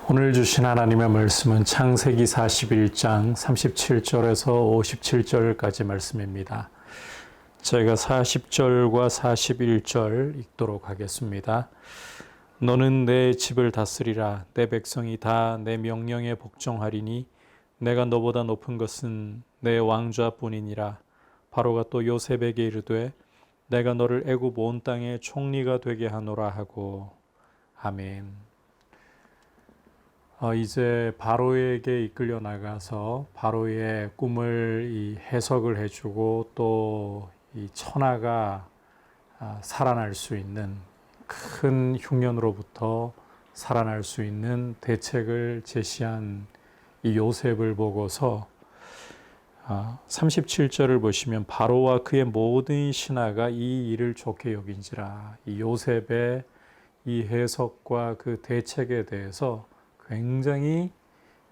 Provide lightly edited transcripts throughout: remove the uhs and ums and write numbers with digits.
오늘 주신 하나님의 말씀은 창세기 41장 37절에서 57절까지 말씀입니다. 제가 40절과 41절 읽도록 하겠습니다. 너는 내 집을 다스리라. 내 백성이 다 내 명령에 복종하리니 내가 너보다 높은 것은 내 왕좌뿐이니라. 바로가 또 요셉에게 이르되 내가 너를 애굽 온 땅의 총리가 되게 하노라 하고. 아멘. 이제 바로에게 이끌려 나가서 바로의 꿈을 해석을 해주고 또 이 천하가 살아날 수 있는 큰 흉년으로부터 살아날 수 있는 대책을 제시한 이 요셉을 보고서 37절을 보시면 바로와 그의 모든 신하가 이 일을 좋게 여긴지라. 이 요셉의 이 해석과 그 대책에 대해서 굉장히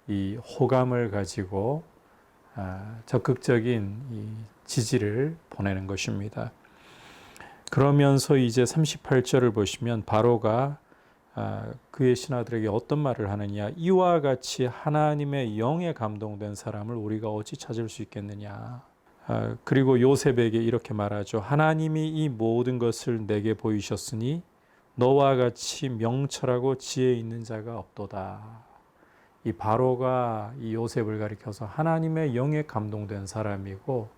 이 호감을 가지고 적극적인 이 지지를 보내는 것입니다. 그러면서 이제 38절을 보시면 바로가 그의 신하들에게 어떤 말을 하느냐. 이와 같이 하나님의 영에 감동된 사람을 우리가 어찌 찾을 수 있겠느냐. 그리고 요셉에게 이렇게 말하죠. 하나님이 이 모든 것을 내게 보이셨으니 너와 같이 명철하고 지혜 있는 자가 없도다. 이 바로가 이 요셉을 가리켜서 하나님의 영에 감동된 사람이고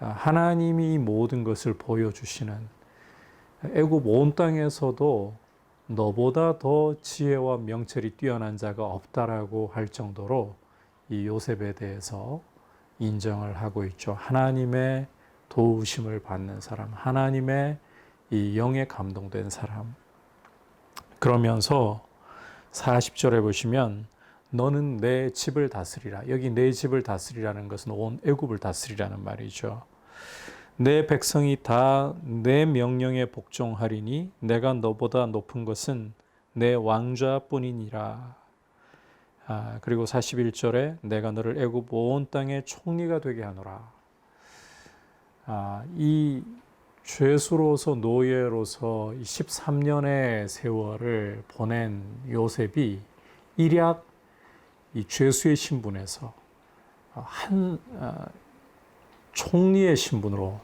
하나님이 이 모든 것을 보여주시는, 애굽 온 땅에서도 너보다 더 지혜와 명철이 뛰어난 자가 없다라고 할 정도로 이 요셉에 대해서 인정을 하고 있죠. 하나님의 도우심을 받는 사람, 하나님의 이 영에 감동된 사람. 그러면서 40절에 보시면 너는 내 집을 다스리라. 여기 내 집을 다스리라는 것은 온 애굽을 다스리라는 말이죠. 내 백성이 다 내 명령에 복종하리니 내가 너보다 높은 것은 내 왕좌뿐이니라. 그리고 41절에 내가 너를 애굽 온 땅의 총리가 되게 하노라. 이 죄수로서 노예로서 13년의 세월을 보낸 요셉이 일약 이 죄수의 신분에서 한 총리의 신분으로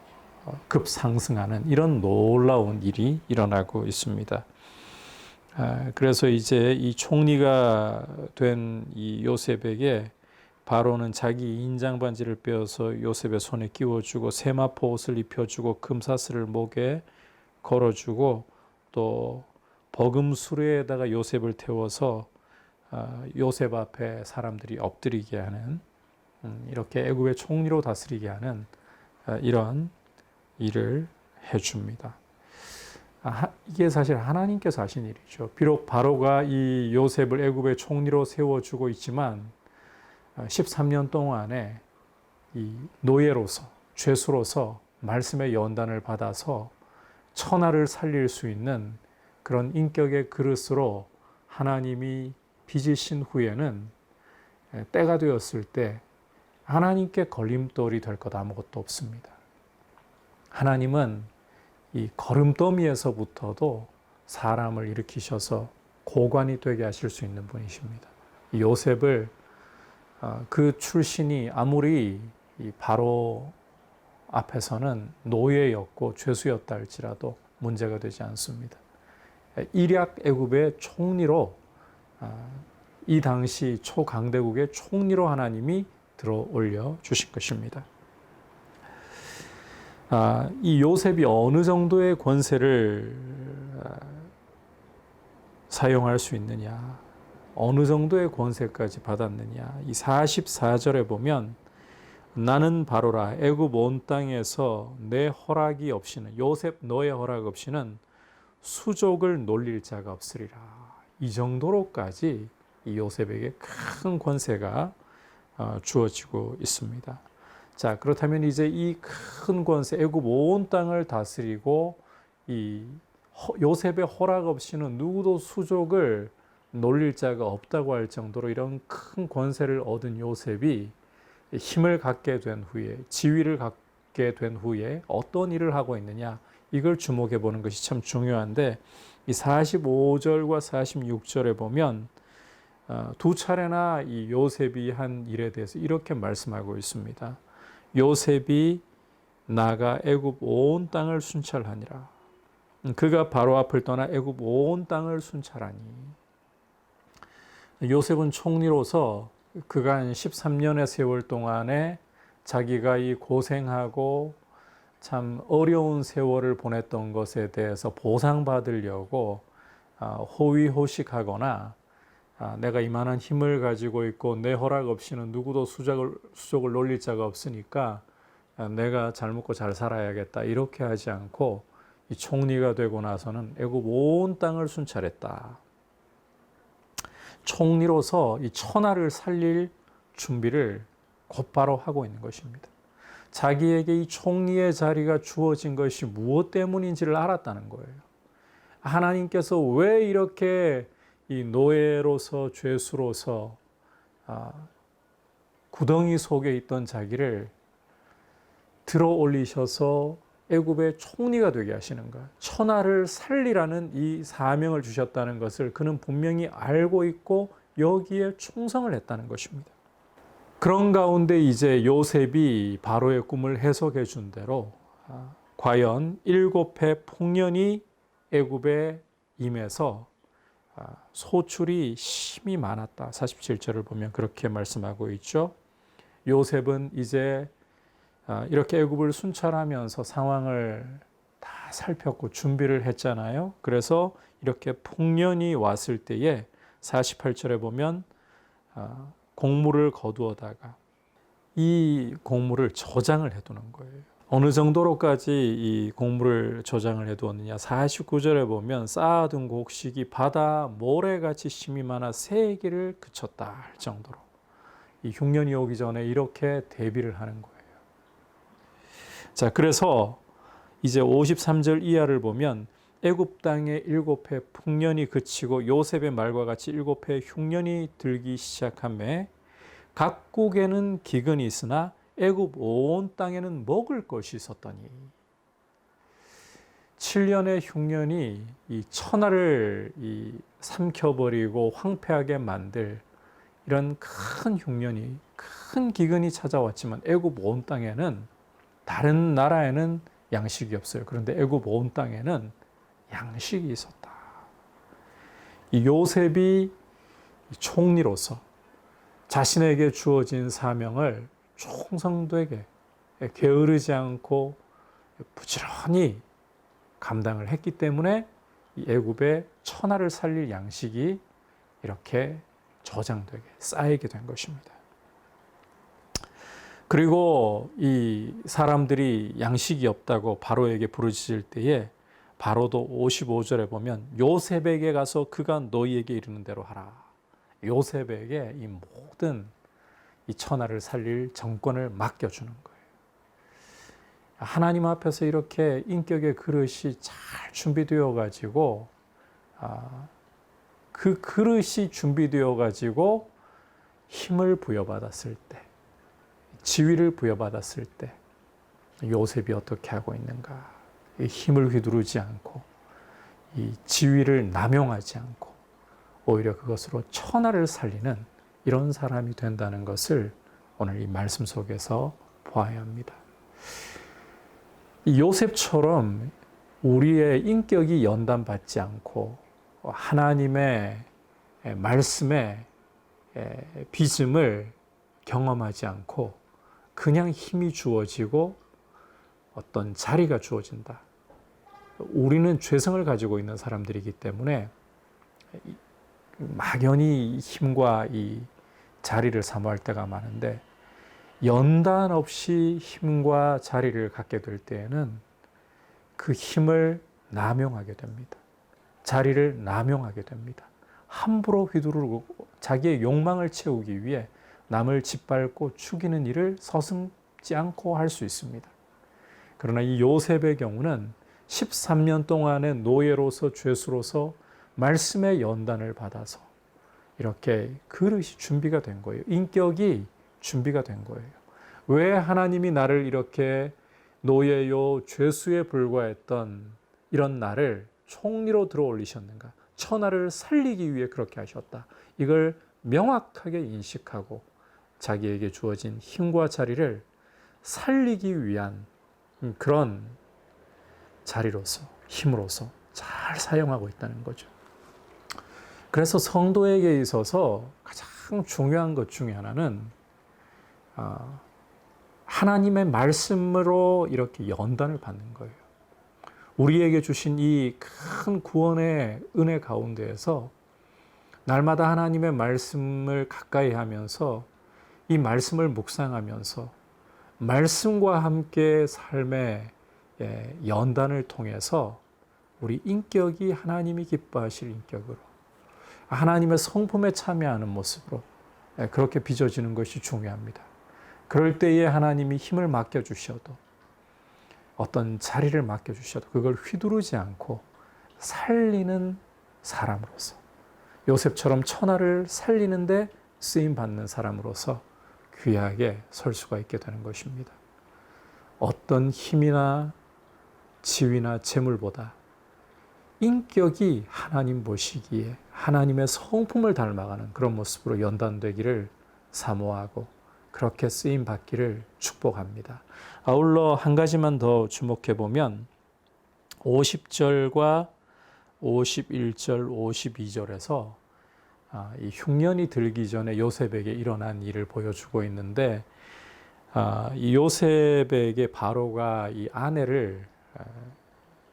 급상승하는 이런 놀라운 일이 일어나고 있습니다. 그래서 이제 이 총리가 된 이 요셉에게 바로는 자기 인장 반지를 빼어서 요셉의 손에 끼워주고 세마포 옷을 입혀주고 금사슬을 목에 걸어주고 또 버금 수레에다가 요셉을 태워서 요셉 앞에 사람들이 엎드리게 하는, 이렇게 애굽의 총리로 다스리게 하는 이런 일을 해줍니다. 이게 사실 하나님께서 하신 일이죠. 비록 바로가 이 요셉을 애굽의 총리로 세워주고 있지만 13년 동안에 이 노예로서, 죄수로서 말씀의 연단을 받아서 천하를 살릴 수 있는 그런 인격의 그릇으로 하나님이 빚으신 후에는 때가 되었을 때 하나님께 걸림돌이 될 것 아무것도 없습니다. 하나님은 이 걸음더미에서부터도 사람을 일으키셔서 고관이 되게 하실 수 있는 분이십니다. 이 요셉을 그 출신이 아무리 이 바로 앞에서는 노예였고 죄수였다 할지라도 문제가 되지 않습니다. 일약 애굽의 총리로, 이 당시 초강대국의 총리로 하나님이 들어 올려 주신 것입니다. 이 요셉이 어느 정도의 권세를 사용할 수 있느냐, 어느 정도의 권세까지 받았느냐. 이 44절에 보면 나는 바로라. 애굽 온 땅에서 내 허락이 없이는, 요셉 너의 허락 없이는 수족을 놀릴 자가 없으리라. 이 정도로까지 이 요셉에게 큰 권세가 주어지고 있습니다. 자, 그렇다면 이제 이 큰 권세, 애굽 온 땅을 다스리고 이 요셉의 허락 없이는 누구도 수족을 놀릴 자가 없다고 할 정도로 이런 큰 권세를 얻은 요셉이 힘을 갖게 된 후에, 지위를 갖게 된 후에 어떤 일을 하고 있느냐, 이걸 주목해 보는 것이 참 중요한데, 이 45절과 46절에 보면 두 차례나 이 요셉이 한 일에 대해서 이렇게 말씀하고 있습니다. 요셉이 나가 애굽 온 땅을 순찰하니라. 그가 바로 앞을 떠나 애굽 온 땅을 순찰하니. 요셉은 총리로서 그간 13년의 세월 동안에 자기가 이 고생하고 참 어려운 세월을 보냈던 것에 대해서 보상받으려고 호의호식하거나 내가 이만한 힘을 가지고 있고 내 허락 없이는 누구도 수족을 놀릴 자가 없으니까 내가 잘 먹고 잘 살아야겠다 이렇게 하지 않고 이 총리가 되고 나서는 애굽 온 땅을 순찰했다. 총리로서 이 천하를 살릴 준비를 곧바로 하고 있는 것입니다. 자기에게 이 총리의 자리가 주어진 것이 무엇 때문인지를 알았다는 거예요. 하나님께서 왜 이렇게 이 노예로서 죄수로서 구덩이 속에 있던 자기를 들어 올리셔서 애굽의 총리가 되게 하시는가? 천하를 살리라는 이 사명을 주셨다는 것을 그는 분명히 알고 있고 여기에 충성을 했다는 것입니다. 그런 가운데 이제 요셉이 바로의 꿈을 해석해 준 대로 과연 7해 풍년이 애굽에 임해서 소출이 심히 많았다. 47절을 보면 그렇게 말씀하고 있죠. 요셉은 이제 이렇게 애굽을 순찰하면서 상황을 다 살폈고 준비를 했잖아요. 그래서 이렇게 풍년이 왔을 때에 48절에 보면 곡물을 거두어다가 이 곡물을 저장을 해두는 거예요. 어느 정도로까지 이 곡물을 저장을 해두었느냐. 49절에 보면 쌓아둔 곡식이 바다 모래같이 심이 많아 세기를 그쳤다 할 정도로 이 흉년이 오기 전에 이렇게 대비를 하는 거예요. 자, 그래서 이제 53절 이하를 보면 애굽 땅에 7해 풍년이 그치고 요셉의 말과 같이 7해 흉년이 들기 시작하매 각국에는 기근이 있으나 애굽 온 땅에는 먹을 것이 있었더니 7년의 흉년이 이 천하를 삼켜버리고 황폐하게 만들 이런 큰 흉년이 큰 기근이 찾아왔지만 애굽 온 땅에는 다른 나라에는 양식이 없어요. 그런데 애굽 온 땅에는 양식이 있었다. 이 요셉이 총리로서 자신에게 주어진 사명을 충성되게 게으르지 않고 부지런히 감당을 했기 때문에 이 애굽의 천하를 살릴 양식이 이렇게 저장되게 쌓이게 된 것입니다. 그리고 이 사람들이 양식이 없다고 바로에게 부르짖을 때에 바로도 55절에 보면 요셉에게 가서 그가 너희에게 이르는 대로 하라. 요셉에게 이 모든 이 천하를 살릴 정권을 맡겨주는 거예요. 하나님 앞에서 이렇게 인격의 그릇이 잘 준비되어 가지고 그 그릇이 준비되어 가지고 힘을 부여받았을 때, 지위를 부여받았을 때 요셉이 어떻게 하고 있는가? 이 힘을 휘두르지 않고 이 지위를 남용하지 않고 오히려 그것으로 천하를 살리는 이런 사람이 된다는 것을 오늘 이 말씀 속에서 보아야 합니다. 이 요셉처럼 우리의 인격이 연단받지 않고 하나님의 말씀의 빚음을 경험하지 않고 그냥 힘이 주어지고 어떤 자리가 주어진다. 우리는 죄성을 가지고 있는 사람들이기 때문에 막연히 힘과 이 자리를 사모할 때가 많은데 연단 없이 힘과 자리를 갖게 될 때에는 그 힘을 남용하게 됩니다. 자리를 남용하게 됩니다. 함부로 휘두르고 자기의 욕망을 채우기 위해 남을 짓밟고 죽이는 일을 서슴지 않고 할 수 있습니다. 그러나 이 요셉의 경우는 13년 동안의 노예로서 죄수로서 말씀의 연단을 받아서 이렇게 그릇이 준비가 된 거예요. 인격이 준비가 된 거예요. 왜 하나님이 나를 이렇게 노예요 죄수에 불과했던 이런 나를 총리로 들어 올리셨는가? 천하를 살리기 위해 그렇게 하셨다. 이걸 명확하게 인식하고 자기에게 주어진 힘과 자리를 살리기 위한 그런 자리로서, 힘으로서 잘 사용하고 있다는 거죠. 그래서 성도에게 있어서 가장 중요한 것 중에 하나는 하나님의 말씀으로 이렇게 연단을 받는 거예요. 우리에게 주신 이 큰 구원의 은혜 가운데에서 날마다 하나님의 말씀을 가까이 하면서 이 말씀을 묵상하면서 말씀과 함께 삶의 연단을 통해서 우리 인격이 하나님이 기뻐하실 인격으로, 하나님의 성품에 참여하는 모습으로 그렇게 빚어지는 것이 중요합니다. 그럴 때에 하나님이 힘을 맡겨주셔도, 어떤 자리를 맡겨주셔도 그걸 휘두르지 않고 살리는 사람으로서, 요셉처럼 천하를 살리는데 쓰임받는 사람으로서 귀하게 설 수가 있게 되는 것입니다. 어떤 힘이나 지위나 재물보다 인격이 하나님 보시기에 하나님의 성품을 닮아가는 그런 모습으로 연단되기를 사모하고 그렇게 쓰임받기를 축복합니다. 아울러 한 가지만 더 주목해 보면 50절과 51절, 52절에서 이 흉년이 들기 전에 요셉에게 일어난 일을 보여주고 있는데, 이 요셉에게 바로가 이 아내를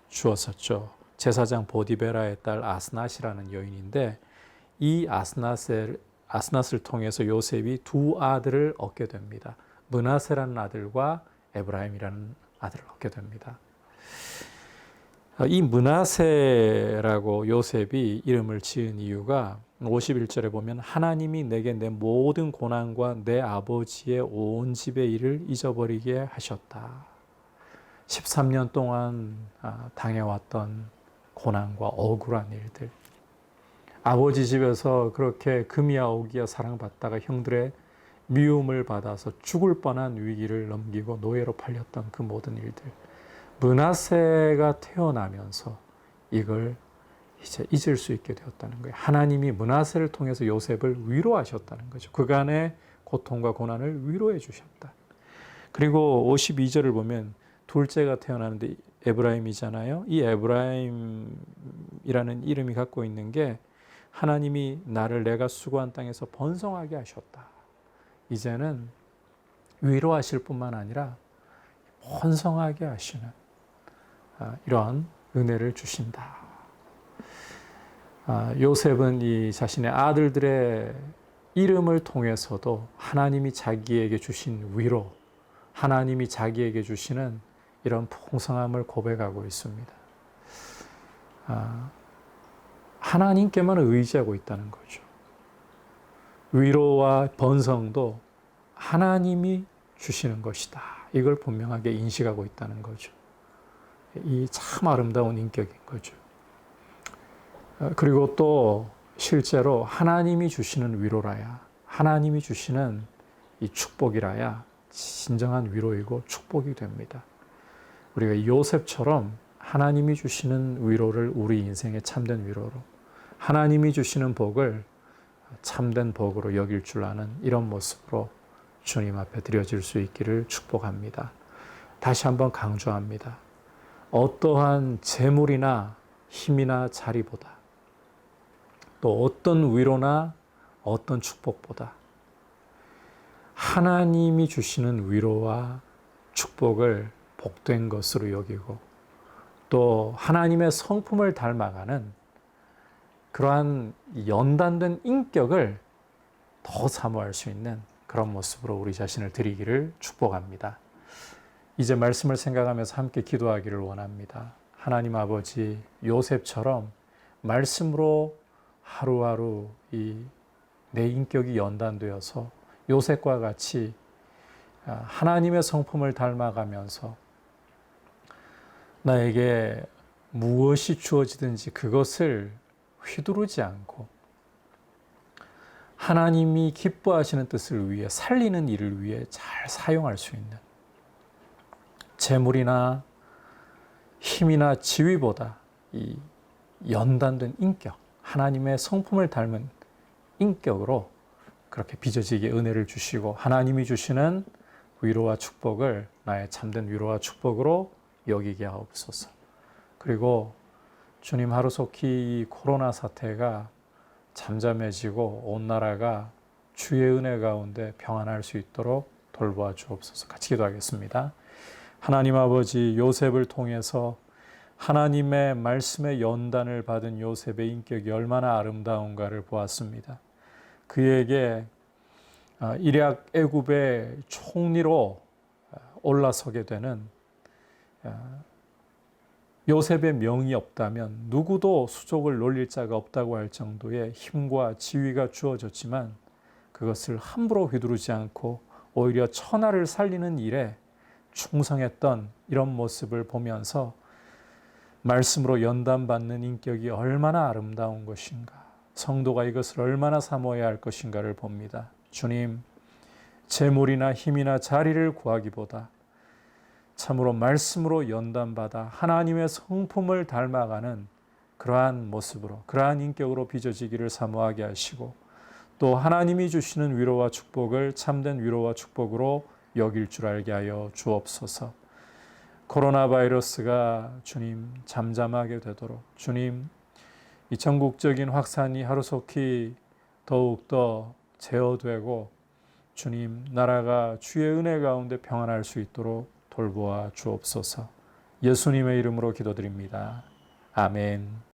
주었었죠. 제사장 보디베라의 딸 아스낫이라는 여인인데, 이 아스낫을 통해서 요셉이 두 아들을 얻게 됩니다. 므낫세라는 아들과 에브라임이라는 아들을 얻게 됩니다. 이 므낫세라고 요셉이 이름을 지은 이유가 51절에 보면 하나님이 내게 내 모든 고난과 내 아버지의 온 집의 일을 잊어버리게 하셨다. 13년 동안 당해왔던 고난과 억울한 일들, 아버지 집에서 그렇게 금이야 오기야 사랑받다가 형들의 미움을 받아서 죽을 뻔한 위기를 넘기고 노예로 팔렸던 그 모든 일들, 므낫세가 태어나면서 이걸 이제 잊을 수 있게 되었다는 거예요. 하나님이 므낫세를 통해서 요셉을 위로하셨다는 거죠. 그간의 고통과 고난을 위로해 주셨다. 그리고 52절을 보면 둘째가 태어나는데 에브라임이잖아요. 이 에브라임이라는 이름이 갖고 있는 게 하나님이 나를 내가 수고한 땅에서 번성하게 하셨다. 이제는 위로하실 뿐만 아니라 번성하게 하시는 이러한 은혜를 주신다. 요셉은 이 자신의 아들들의 이름을 통해서도 하나님이 자기에게 주신 위로, 하나님이 자기에게 주시는 이런 풍성함을 고백하고 있습니다. 하나님께만 의지하고 있다는 거죠. 위로와 번성도 하나님이 주시는 것이다. 이걸 분명하게 인식하고 있다는 거죠. 이 참 아름다운 인격인 거죠. 그리고 또 실제로 하나님이 주시는 위로라야, 하나님이 주시는 이 축복이라야 진정한 위로이고 축복이 됩니다. 우리가 요셉처럼 하나님이 주시는 위로를 우리 인생의 참된 위로로, 하나님이 주시는 복을 참된 복으로 여길 줄 아는 이런 모습으로 주님 앞에 드려질 수 있기를 축복합니다. 다시 한번 강조합니다. 어떠한 재물이나 힘이나 자리보다, 또 어떤 위로나 어떤 축복보다 하나님이 주시는 위로와 축복을 복된 것으로 여기고, 또 하나님의 성품을 닮아가는 그러한 연단된 인격을 더 사모할 수 있는 그런 모습으로 우리 자신을 드리기를 축복합니다. 이제 말씀을 생각하면서 함께 기도하기를 원합니다. 하나님 아버지, 요셉처럼 말씀으로 하루하루 내 인격이 연단되어서 요셉과 같이 하나님의 성품을 닮아가면서 나에게 무엇이 주어지든지 그것을 휘두르지 않고 하나님이 기뻐하시는 뜻을 위해, 살리는 일을 위해 잘 사용할 수 있는, 재물이나 힘이나 지위보다 이 연단된 인격, 하나님의 성품을 닮은 인격으로 그렇게 빚어지게 은혜를 주시고 하나님이 주시는 위로와 축복을 나의 참된 위로와 축복으로 여기게 하옵소서. 그리고 주님 하루속히 이 코로나 사태가 잠잠해지고 온 나라가 주의 은혜 가운데 평안할 수 있도록 돌보아 주옵소서. 같이 기도하겠습니다. 하나님 아버지, 요셉을 통해서 하나님의 말씀의 연단을 받은 요셉의 인격이 얼마나 아름다운가를 보았습니다. 그에게 일약 애굽의 총리로 올라서게 되는 요셉의 명이 없다면 누구도 수족을 놀릴 자가 없다고 할 정도의 힘과 지위가 주어졌지만 그것을 함부로 휘두르지 않고 오히려 천하를 살리는 일에 충성했던 이런 모습을 보면서 말씀으로 연단받는 인격이 얼마나 아름다운 것인가, 성도가 이것을 얼마나 사모해야 할 것인가를 봅니다. 주님, 재물이나 힘이나 자리를 구하기보다 참으로 말씀으로 연단받아 하나님의 성품을 닮아가는 그러한 모습으로, 그러한 인격으로 빚어지기를 사모하게 하시고 또 하나님이 주시는 위로와 축복을 참된 위로와 축복으로 여길 줄 알게 하여 주옵소서. 코로나 바이러스가 주님 잠잠하게 되도록, 주님 이 전국적인 확산이 하루속히 더욱더 제어되고 주님 나라가 주의 은혜 가운데 평안할 수 있도록 돌보아 주옵소서. 예수님의 이름으로 기도드립니다. 아멘.